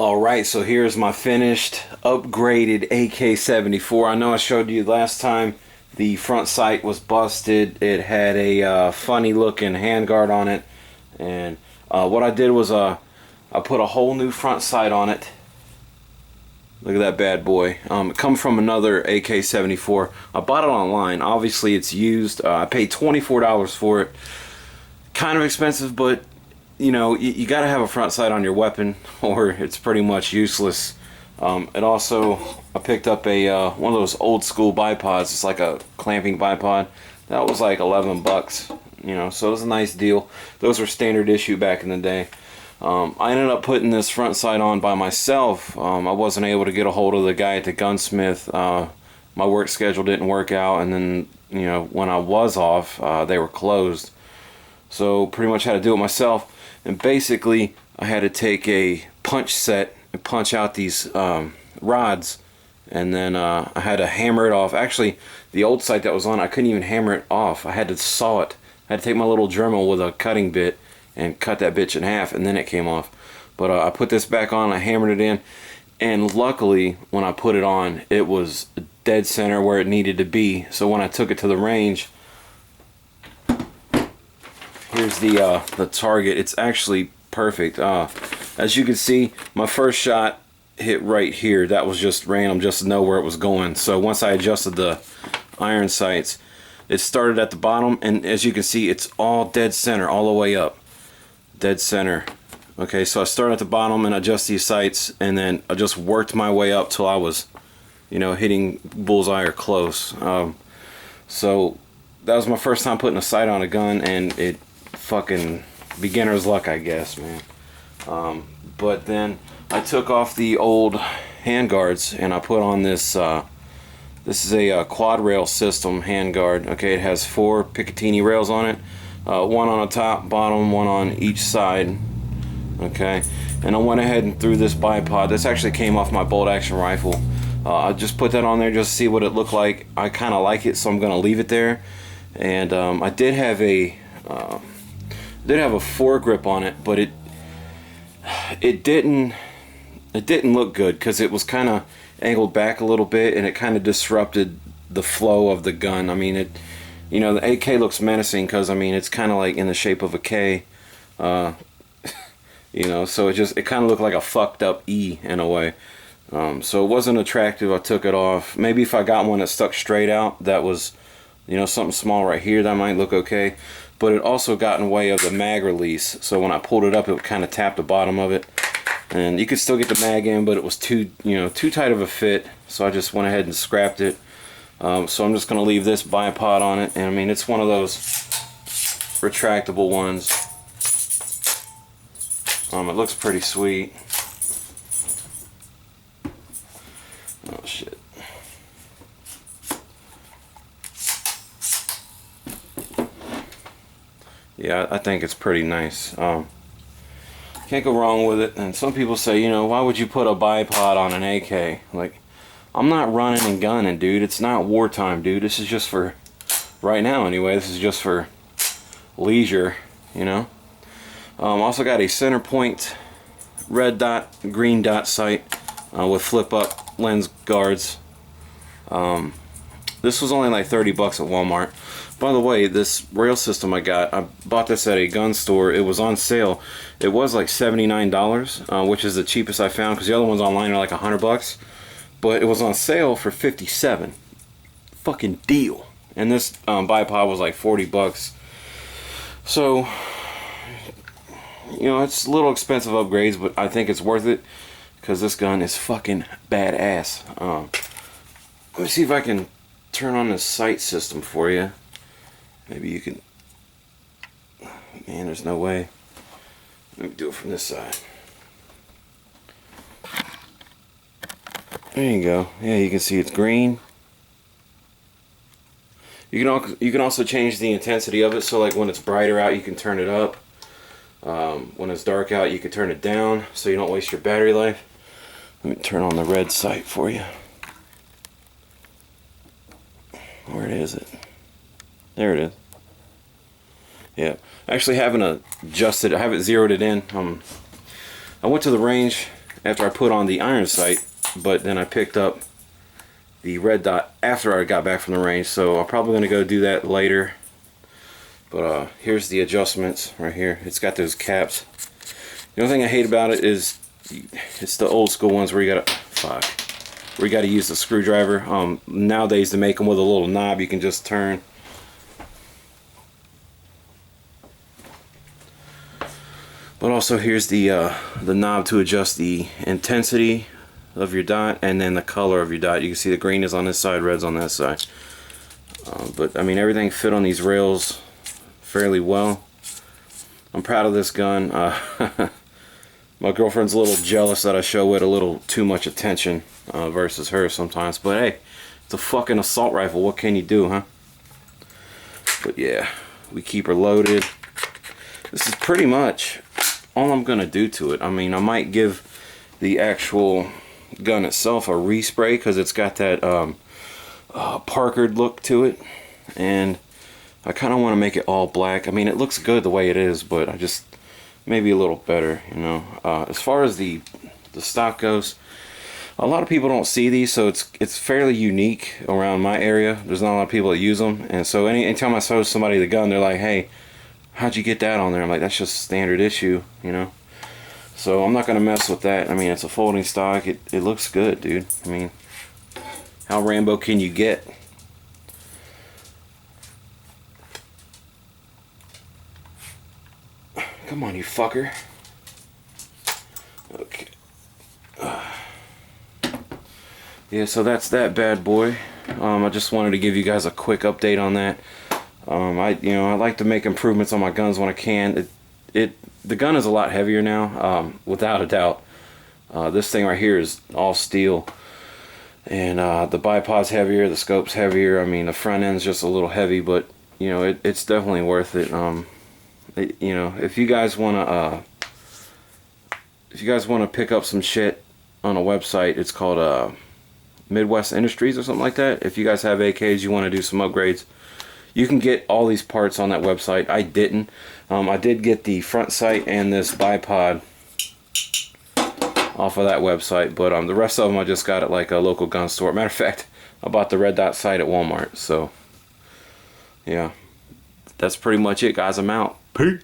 Alright, so here's my finished, upgraded AK-74. I know I showed you last time the front sight was busted. It had a funny looking handguard on it. And what I did was I put a whole new front sight on it. Look at that bad boy. It comes from another AK-74. I bought it online. Obviously it's used. I paid $24 for it. Kind of expensive, but you know, you got to have a front sight on your weapon or it's pretty much useless. It also, I picked up a one of those old school bipods. It's like a clamping bipod. That was like 11 bucks, you know, so it was a nice deal. Those were standard issue back in the day. I ended up putting this front sight on by myself. I wasn't able to get a hold of the guy at the gunsmith. My work schedule didn't work out, and then, you know, when I was off, they were closed. So pretty much had to do it myself. And basically, I had to take a punch set and punch out these rods, and then I had to hammer it off. Actually, the old sight that was on, I couldn't even hammer it off. I had to saw it. I had to take my little Dremel with a cutting bit and cut that bitch in half, and then it came off. But I put this back on, I hammered it in, and luckily, when I put it on, it was dead center where it needed to be. So when I took it to the range, here's the target. It's actually perfect. As you can see, my first shot hit right here. That was just random, just to know where it was going. So once I adjusted the iron sights, it started at the bottom, and as you can see, it's all dead center all the way up. Dead center. Okay, so I started at the bottom and adjust these sights, and then I just worked my way up till I was, you know, hitting bullseye or close. So that was my first time putting a sight on a gun, and it fucking beginner's luck, I guess, man. But then I took off the old handguards and I put on this. This is a quad rail system handguard. Okay, it has 4 Picatinny rails on it. One on the top, bottom, one on each side. Okay, and I went ahead and threw this bipod. This actually came off my bolt action rifle. I just put that on there just to see what it looked like. I kind of like it, so I'm gonna leave it there. And I did have a foregrip on it, but it didn't look good because it was kind of angled back a little bit, and it kind of disrupted the flow of the gun. I mean, you know, the AK looks menacing because, I mean, it's kind of like in the shape of a K, you know, so it kind of looked like a fucked up E in a way. So it wasn't attractive. I took it off. Maybe if I got one that stuck straight out, that was, you know, something small right here, that might look okay. But it also got in the way of the mag release. So when I pulled it up, it would kind of tap the bottom of it. And you could still get the mag in, but it was too tight of a fit. So I just went ahead and scrapped it. So I'm just going to leave this bipod on it. And I mean, it's one of those retractable ones. It looks pretty sweet. Oh shit. Yeah, I think it's pretty nice. Can't go wrong with it. And some people say, you know, why would you put a bipod on an AK? Like, I'm not running and gunning, dude. It's not wartime, dude. This is just for, right now anyway, this is just for leisure, you know. Also got a center point red dot, green dot sight with flip up lens guards. This was only like 30 bucks at Walmart. By the way, this rail system I bought this at a gun store. It was on sale. It was like $79, which is the cheapest I found, because the other ones online are like 100 bucks. But it was on sale for 57. Fucking deal. And this bipod was like 40 bucks. So, you know, it's a little expensive upgrades, but I think it's worth it, because this gun is fucking badass. Let me see if I can turn on the sight system for you. Maybe you can. Man, there's no way. Let me do it from this side. There you go. Yeah, you can see it's green. You can also change the intensity of it. So like when it's brighter out, you can turn it up. When it's dark out, you can turn it down so you don't waste your battery life. Let me turn on the red sight for you. Where is it? There it is. Yeah, actually haven't adjusted. I haven't zeroed it in. I went to the range after I put on the iron sight, but then I picked up the red dot after I got back from the range, so I'm probably going to go do that later. But here's the adjustments right here. It's got those caps. The only thing I hate about it is it's the old school ones where you gotta use the screwdriver. Nowadays they make them with a little knob you can just turn. But also here's the knob to adjust the intensity of your dot and then the color of your dot. You can see the green is on this side, red's on that side. But I mean, everything fit on these rails fairly well. I'm proud of this gun. My girlfriend's a little jealous that I show it a little too much attention versus her sometimes. But hey, it's a fucking assault rifle. What can you do, huh? But yeah, we keep her loaded. This is pretty much all I'm gonna do to it. I mean, I might give the actual gun itself a respray because it's got that parkered look to it, and I kind of want to make it all black. I mean, it looks good the way it is, but I just maybe a little better, you know. As far as the stock goes, a lot of people don't see these, so it's fairly unique around my area. There's not a lot of people that use them, and so anytime I show somebody the gun, they're like, "Hey, how'd you get that on there?" I'm like, "That's just standard issue, you know." So I'm not gonna mess with that. I mean, it's a folding stock. It looks good, dude. I mean, how Rambo can you get? Come on, you fucker. Okay. Yeah, so that's that bad boy. I just wanted to give you guys a quick update on that. I like to make improvements on my guns when I can. The gun is a lot heavier now, without a doubt. This thing right here is all steel, and the bipod's heavier, the scope's heavier. I mean, the front end's just a little heavy, but you know, it's definitely worth it. You know, if you guys wanna pick up some shit on a website, it's called Midwest Industries or something like that. If you guys have AKs, you want to do some upgrades, you can get all these parts on that website. I didn't. I did get the front sight and this bipod off of that website, but the rest of them I just got at like a local gun store. Matter of fact, I bought the red dot sight at Walmart. So yeah, that's pretty much it, guys. I'm out. Peace.